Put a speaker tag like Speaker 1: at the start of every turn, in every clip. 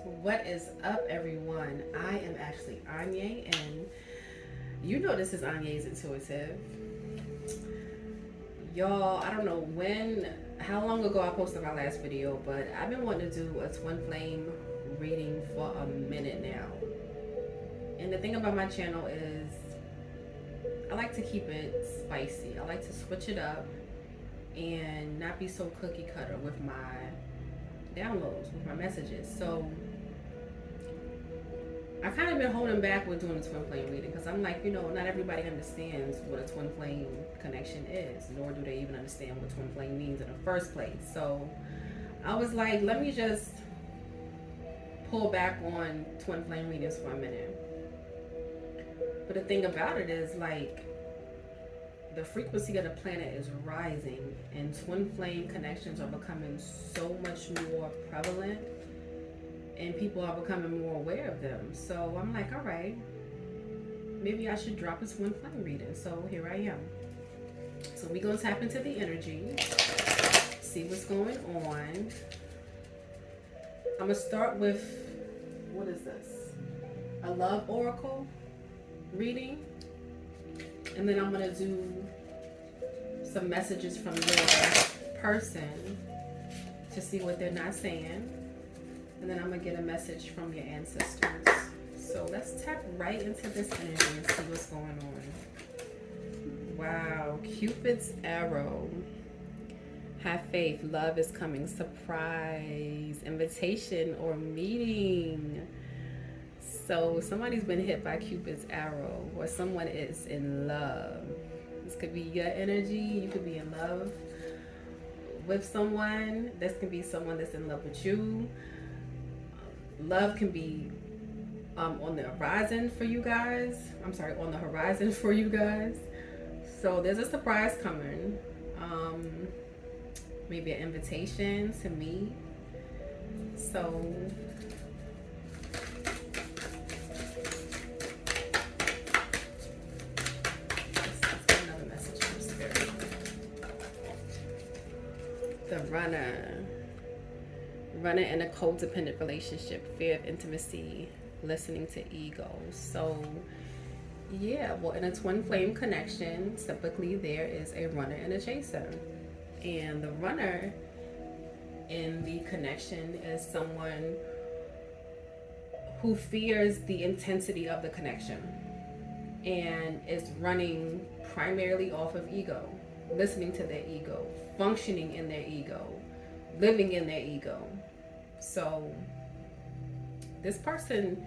Speaker 1: What is up, everyone? I am actually Anya, and you know this is Anya's Intuitive. Y'all, I don't know how long ago I posted my last video, but I've been wanting to do a twin flame reading for a minute now. And the thing about my channel is I like to keep it spicy. I like to switch it up and not be so cookie cutter with my downloads, with my messages. So I kind of been holding back with doing a twin flame reading because I'm like, not everybody understands what a twin flame connection is, nor do they even understand what twin flame means in the first place. So I was like, let me just pull back on twin flame readings for a minute. But the thing about it is, like, the frequency of the planet is rising, and twin flame connections are becoming so much more prevalent, and people are becoming more aware of them. So I'm like, all right, maybe I should drop a twin flame reading. So here I am. So we're going to tap into the energy, see what's going on. I'm going to start with, what is this? A love oracle reading. And then I'm going to do some messages from your person to see what they're not saying. And then I'm going to get a message from your ancestors. So let's tap right into this energy and see what's going on. Wow, Cupid's arrow. Have faith, love is coming, surprise, invitation, or meeting. So somebody's been hit by Cupid's arrow, or someone is in love. This could be your energy. You could be in love with someone. This can be someone that's in love with you. Love can be on the horizon for you guys. On the horizon for you guys. So there's a surprise coming. Maybe an invitation to meet. So let's get another message from Spirit. The runner in a codependent relationship, fear of intimacy, listening to ego. So yeah, well, in a twin flame connection, typically there is a runner and a chaser. And the runner in the connection is someone who fears the intensity of the connection and is running primarily off of ego, listening to their ego, functioning in their ego, living in their ego. So this person,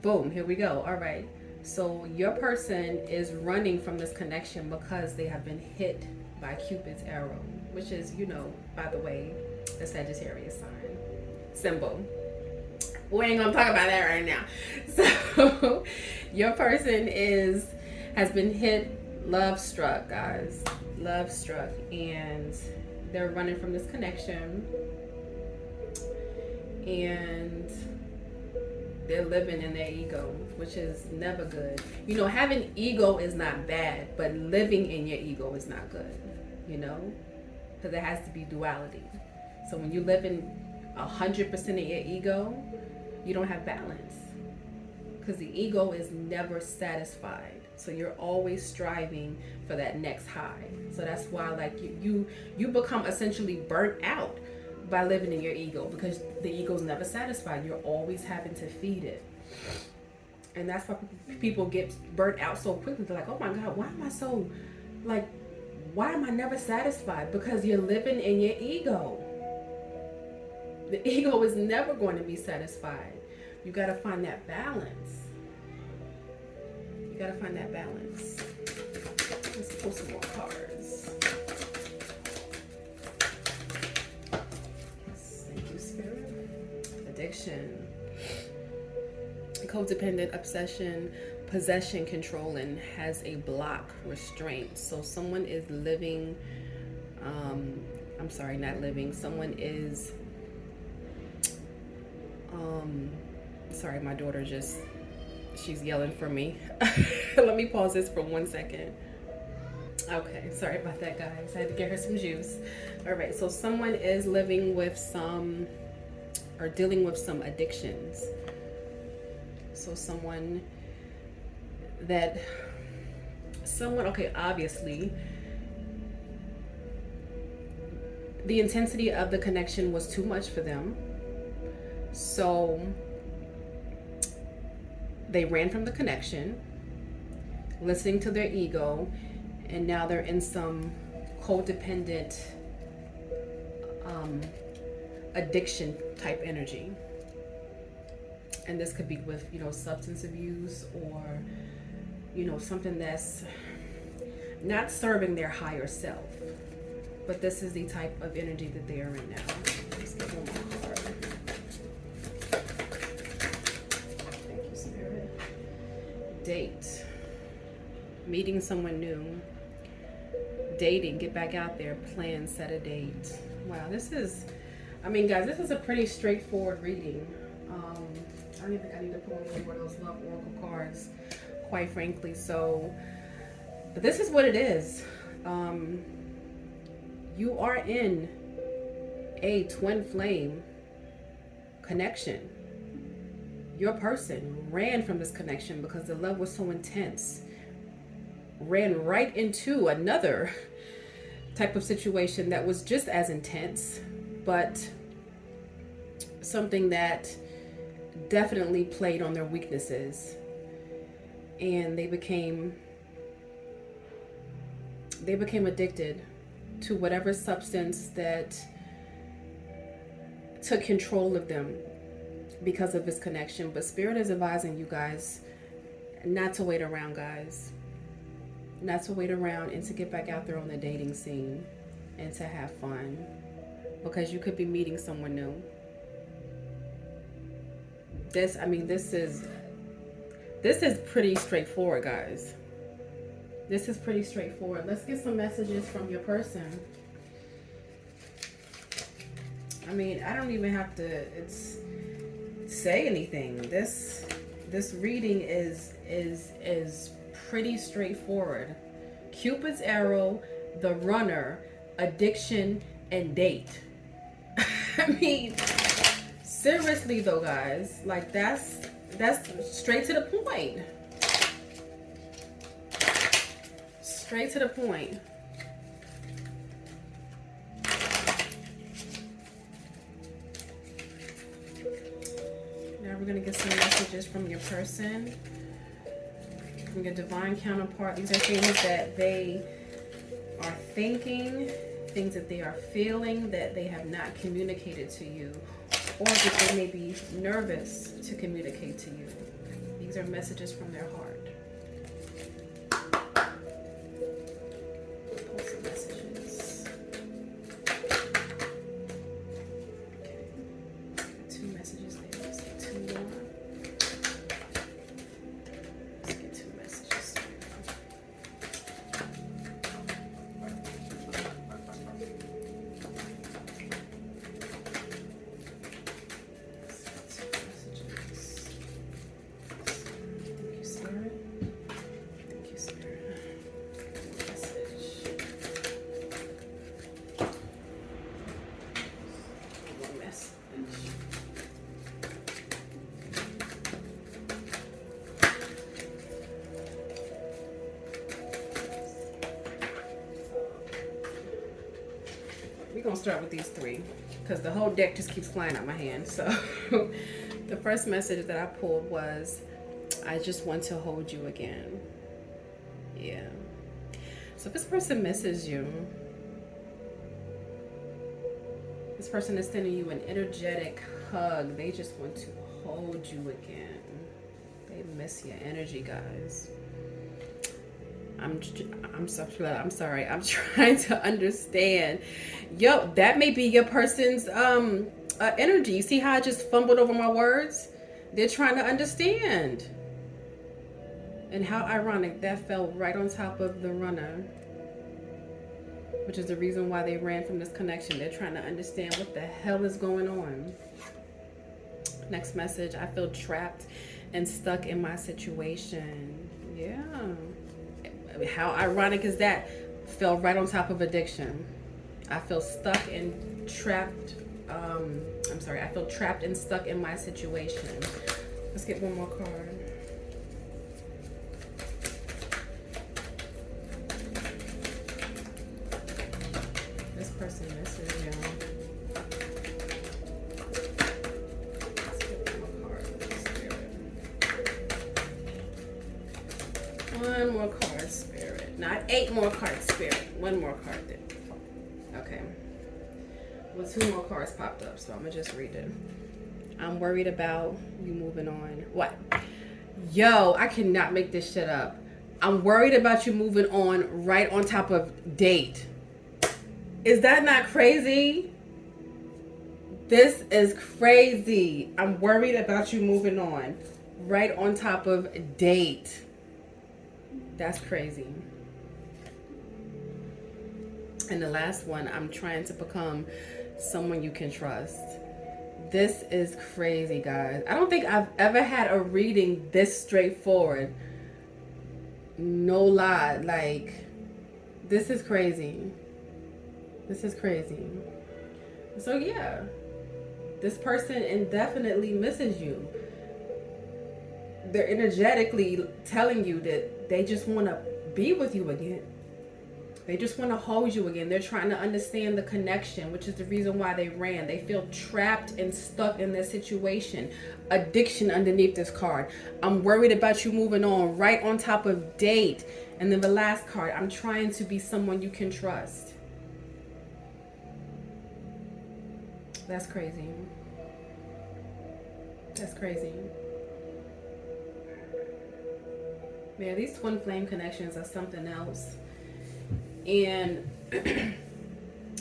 Speaker 1: boom, here we go. All right. So your person is running from this connection because they have been hit by Cupid's arrow, which is, by the way, the Sagittarius sign symbol. We ain't gonna talk about that right now. So your person has been hit, love struck, guys, love struck, and they're running from this connection, and they're living in their ego, which is never good. Having ego is not bad, but living in your ego is not good, because there has to be duality. So when you live in 100% of your ego, you don't have balance, because the ego is never satisfied. So you're always striving for that next high. So that's why, like, you become essentially burnt out by living in your ego, because the ego's never satisfied. You're always having to feed it. And that's why people get burnt out so quickly. They're like, oh my God, why am I never satisfied? Because you're living in your ego. The ego is never going to be satisfied. You got to find that balance. Let's pull some more cards. Thank you, Spirit. Addiction, codependent, obsession, possession, controlling, has a block, restraint. So someone is living, someone is, sorry, my daughter she's yelling for me. Let me pause this for 1 second. Okay, sorry about that, guys. I had to get her some juice. All right, so someone is living with some or dealing with some addictions. So okay, obviously the intensity of the connection was too much for them. So they ran from the connection, listening to their ego, and now they're in some codependent addiction type energy. And this could be with, substance abuse, or, something that's not serving their higher self. But this is the type of energy that they are in now. Let's get one more card. Thank you, Spirit. Date. Meeting someone new. Dating. Get back out there. Plan. Set a date. Wow, guys, this is a pretty straightforward reading. I don't even think I need to pull any more of those love oracle cards, quite frankly. But this is what it is. You are in a twin flame connection. Your person ran from this connection because the love was so intense. Ran right into another type of situation that was just as intense, but something that definitely played on their weaknesses. And they became addicted to whatever substance that took control of them because of this connection. But Spirit is advising you guys not to wait around, guys. Not to wait around, and to get back out there on the dating scene and to have fun, because you could be meeting someone new. This is pretty straightforward, guys. This is pretty straightforward. Let's get some messages from your person. I don't even have to say anything. This reading is pretty straightforward. Cupid's arrow, the runner, addiction, and date. Seriously though, guys, that's straight to the point. Straight to the point. Now we're going to get some messages from your person, from your divine counterpart. These are things that they are thinking, things that they are feeling that they have not communicated to you, or that they may be nervous to communicate to you. These are messages from their heart. Pull some messages. Okay. Two messages there. Let's get two more. Let's get two messages there. We're gonna start with these three because the whole deck just keeps flying out my hand. So the first message that I pulled was, I just want to hold you again. Yeah. So if this person misses you, this person is sending you an energetic hug. They just want to hold you again. They miss your energy, guys. I'm sorry. I'm trying to understand. Yo, that may be your person's energy. You see how I just fumbled over my words? They're trying to understand. And how ironic that fell right on top of the runner, which is the reason why they ran from this connection. They're trying to understand what the hell is going on. Next message, I feel trapped and stuck in my situation. Yeah. How ironic is that? Fell right on top of addiction. I feel stuck and trapped I'm sorry, I feel trapped and stuck in my situation. Let's get one more card. This person misses you. Let's get one more card, Spirit. One more card, Spirit. Not 8 more cards, Spirit. One more card then. Okay. Well, 2 more cards popped up, so I'm gonna just read it. I'm worried about you moving on. What? Yo, I cannot make this shit up. I'm worried about you moving on right on top of date. Is that not crazy? This is crazy. I'm worried about you moving on right on top of date. That's crazy. And the last one, I'm trying to become someone you can trust. This is crazy, guys. I don't think I've ever had a reading this straightforward. No lie. Like, this is crazy. This is crazy. So yeah, this person indefinitely misses you. They're energetically telling you that they just want to be with you again. They just want to hold you again. They're trying to understand the connection, which is the reason why they ran. They feel trapped and stuck in their situation. Addiction underneath this card. I'm worried about you moving on right on top of date. And then the last card, I'm trying to be someone you can trust. That's crazy. That's crazy. Man, these twin flame connections are something else. And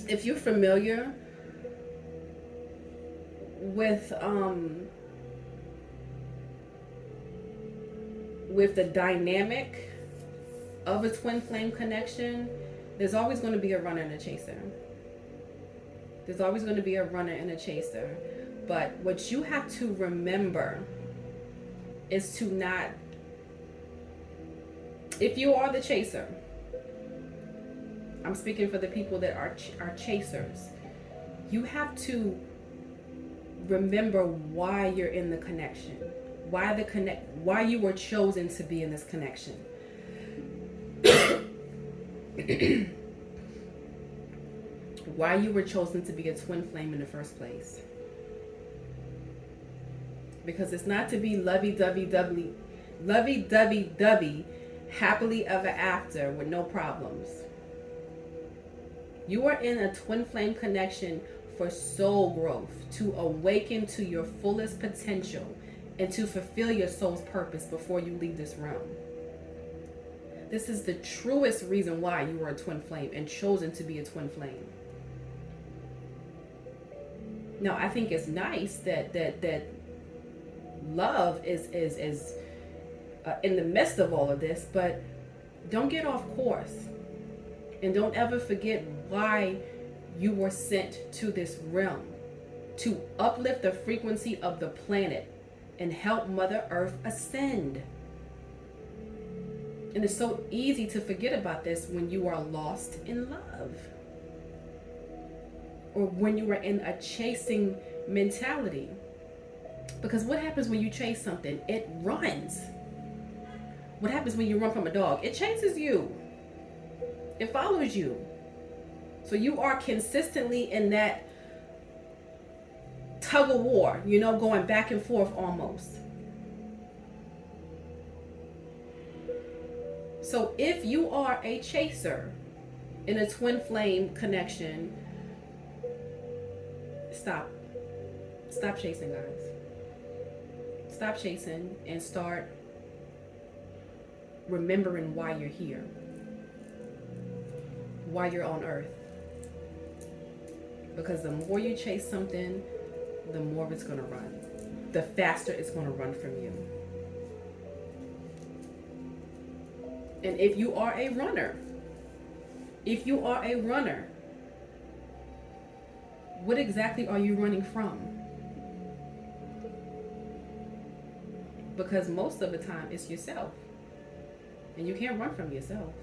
Speaker 1: if you're familiar with the dynamic of a twin flame connection, there's always going to be a runner and a chaser. There's always going to be a runner and a chaser. But what you have to remember is to not, if you are the chaser, I'm speaking for the people that are chasers, you have to remember why you're in the connection, why you were chosen to be in this connection. Why you were chosen to be a twin flame in the first place. Because it's not to be lovey-dovey, happily ever after with no problems. You are in a twin flame connection for soul growth, to awaken to your fullest potential and to fulfill your soul's purpose before you leave this realm. This is the truest reason why you were a twin flame and chosen to be a twin flame. Now, I think it's nice that love is in the midst of all of this, but don't get off course. And don't ever forget why you were sent to this realm. To uplift the frequency of the planet and help Mother Earth ascend. And it's so easy to forget about this when you are lost in love. Or when you are in a chasing mentality. Because what happens when you chase something? It runs. What happens when you run from a dog? It chases you. It follows you. So you are consistently in that tug of war, going back and forth almost. So if you are a chaser in a twin flame connection, stop chasing, guys. Stop chasing and start remembering why you're here, why you're on earth. Because the more you chase something, the more it's going to run. The faster it's going to run from you. And if you are a runner, what exactly are you running from? Because most of the time it's yourself. And you can't run from yourself.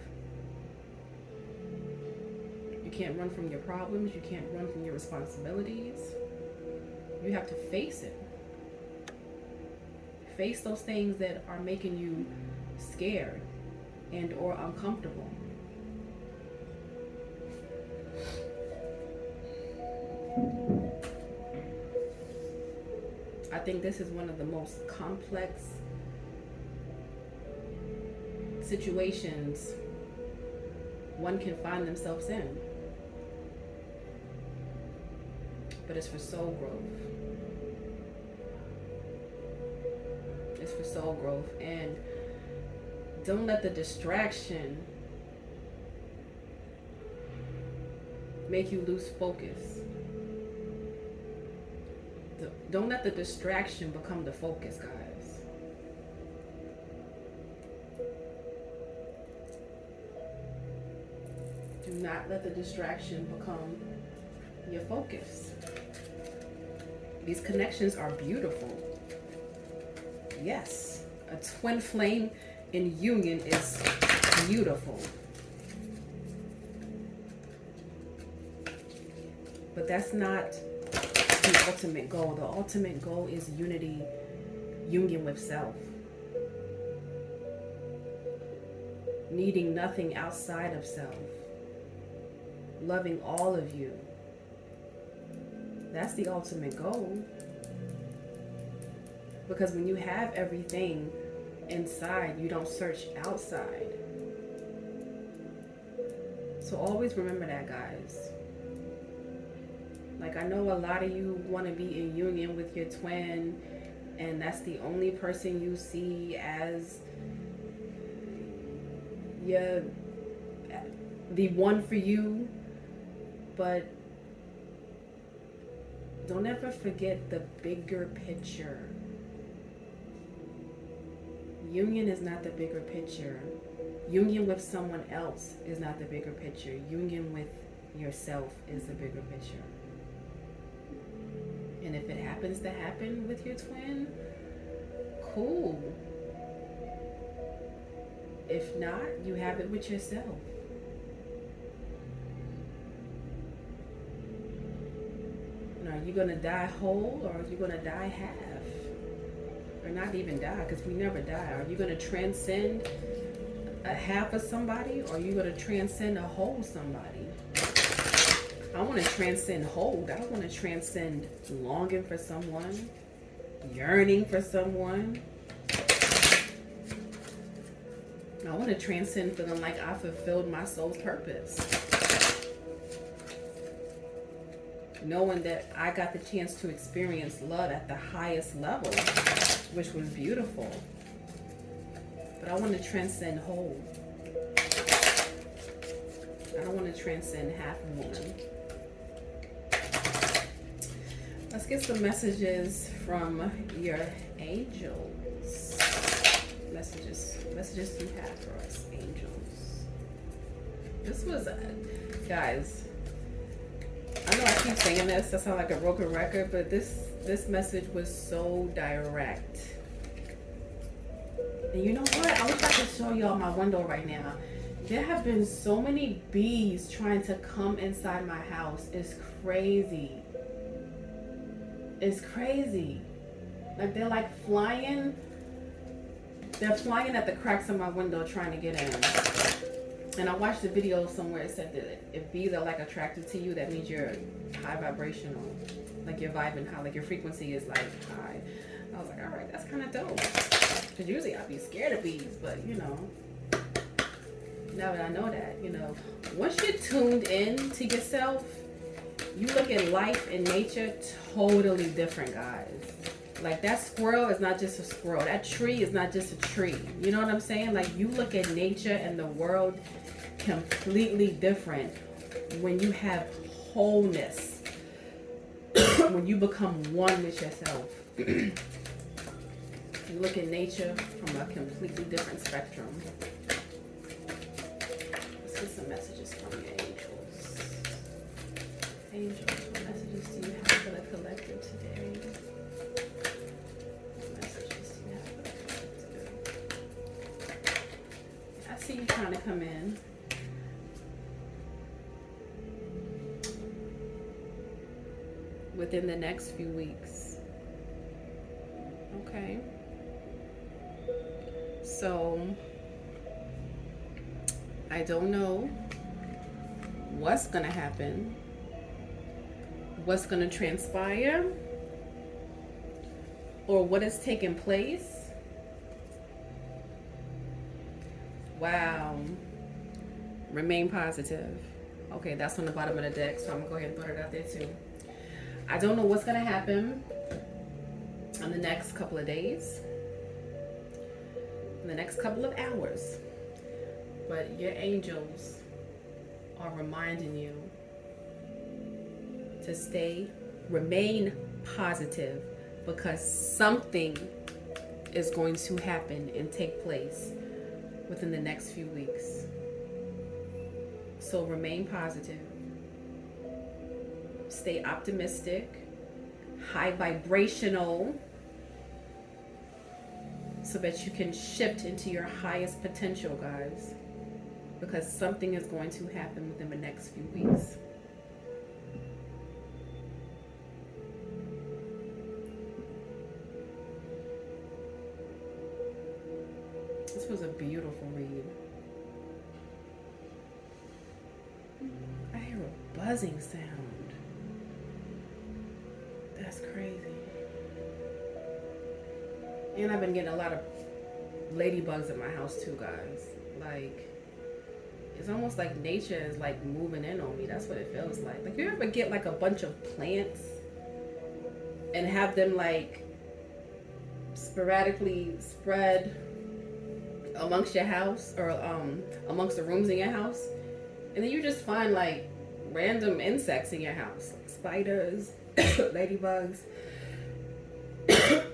Speaker 1: You can't run from your problems. You can't run from your responsibilities. You have to face it. Face those things that are making you scared and or uncomfortable. I think this is one of the most complex situations one can find themselves in. But it's for soul growth. It's for soul growth. And don't let the distraction make you lose focus. Don't let the distraction become the focus, guys. Do not let the distraction become your focus. These connections are beautiful. Yes, a twin flame in union is beautiful. But that's not the ultimate goal. The ultimate goal is unity, union with self. Needing nothing outside of self. Loving all of you. That's the ultimate goal. Because when you have everything inside, you don't search outside. So always remember that, guys. Like, I know a lot of you want to be in union with your twin, and that's the only person you see as the one for you. But don't ever forget the bigger picture. Union is not the bigger picture. Union with someone else is not the bigger picture. Union with yourself is the bigger picture. And if it happens to happen with your twin, cool. If not, you have it with yourself. And are you going to die whole, or are you going to die half? Or not even die, because we never die. Are you going to transcend a half of somebody, or are you going to transcend a whole somebody? I want to transcend whole. I don't want to transcend longing for someone, yearning for someone. I want to transcend feeling like I fulfilled my soul's purpose. Knowing that I got the chance to experience love at the highest level, which was beautiful. But I want to transcend whole. I don't want to transcend half a woman. Let's get some messages from your angels. Messages you have for us, angels. This was, guys, I know I keep saying this, that sounds like a broken record, but this message was so direct. And you know what? I wish I could show y'all my window right now. There have been so many bees trying to come inside my house. It's crazy. It's crazy. Like, they're like flying. They're flying at the cracks of my window trying to get in. And I watched a video somewhere. It said that if bees are like attracted to you, that means you're high vibrational. Like you're vibing high. Like your frequency is like high. I was like, all right, that's kind of dope. Because usually I'd be scared of bees. But, you know, now that I know that, you know, once you're tuned in to yourself, you look at life and nature totally different, guys. Like, that squirrel is not just a squirrel. That tree is not just a tree. You know what I'm saying? Like, you look at nature and the world completely different when you have wholeness. When you become one with yourself. You look at nature from a completely different spectrum. Let's get some messages from your angels. Angels, what messages do you have for the collective today? What messages do you have for the collective today? I see you trying to come in. within the next few weeks. Okay. So I don't know what's going to happen, what's going to transpire, or what is taking place. Wow. Remain positive. Okay, that's on the bottom of the deck, so I'm gonna go ahead and put it out there too. I don't know what's gonna happen in the next couple of days, in the next couple of hours, but your angels are reminding you to remain positive, because something is going to happen and take place within the next few weeks. So remain positive, stay optimistic, high vibrational, so that you can shift into your highest potential, guys, because something is going to happen within the next few weeks. This was a beautiful read. I hear a buzzing sound. That's crazy. And I've been getting a lot of ladybugs in my house too, guys. Like, it's almost like nature is like moving in on me. That's what it feels like. Like, you ever get like a bunch of plants and have them like sporadically spread amongst your house, or amongst the rooms in your house, and then you just find like random insects in your house, like spiders, ladybugs.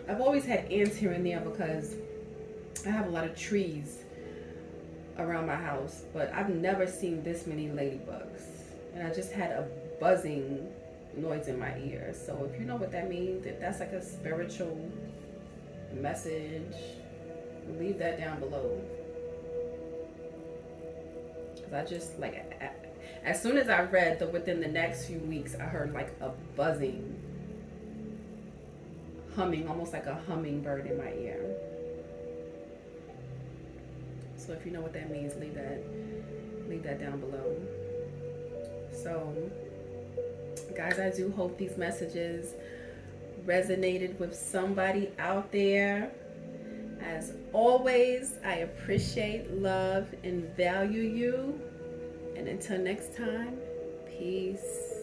Speaker 1: I've always had ants here and there because I have a lot of trees around my house, but I've never seen this many ladybugs, and I just had a buzzing noise in my ear. So if you know what that means, if that's like a spiritual message, leave that down below. Because I just, like, as soon as I read the within the next few weeks, I heard like a buzzing, humming, almost like a hummingbird in my ear. So if you know what that means, leave that down below. So guys, I do hope these messages resonated with somebody out there. As always, I appreciate, love, and value you. And until next time, peace.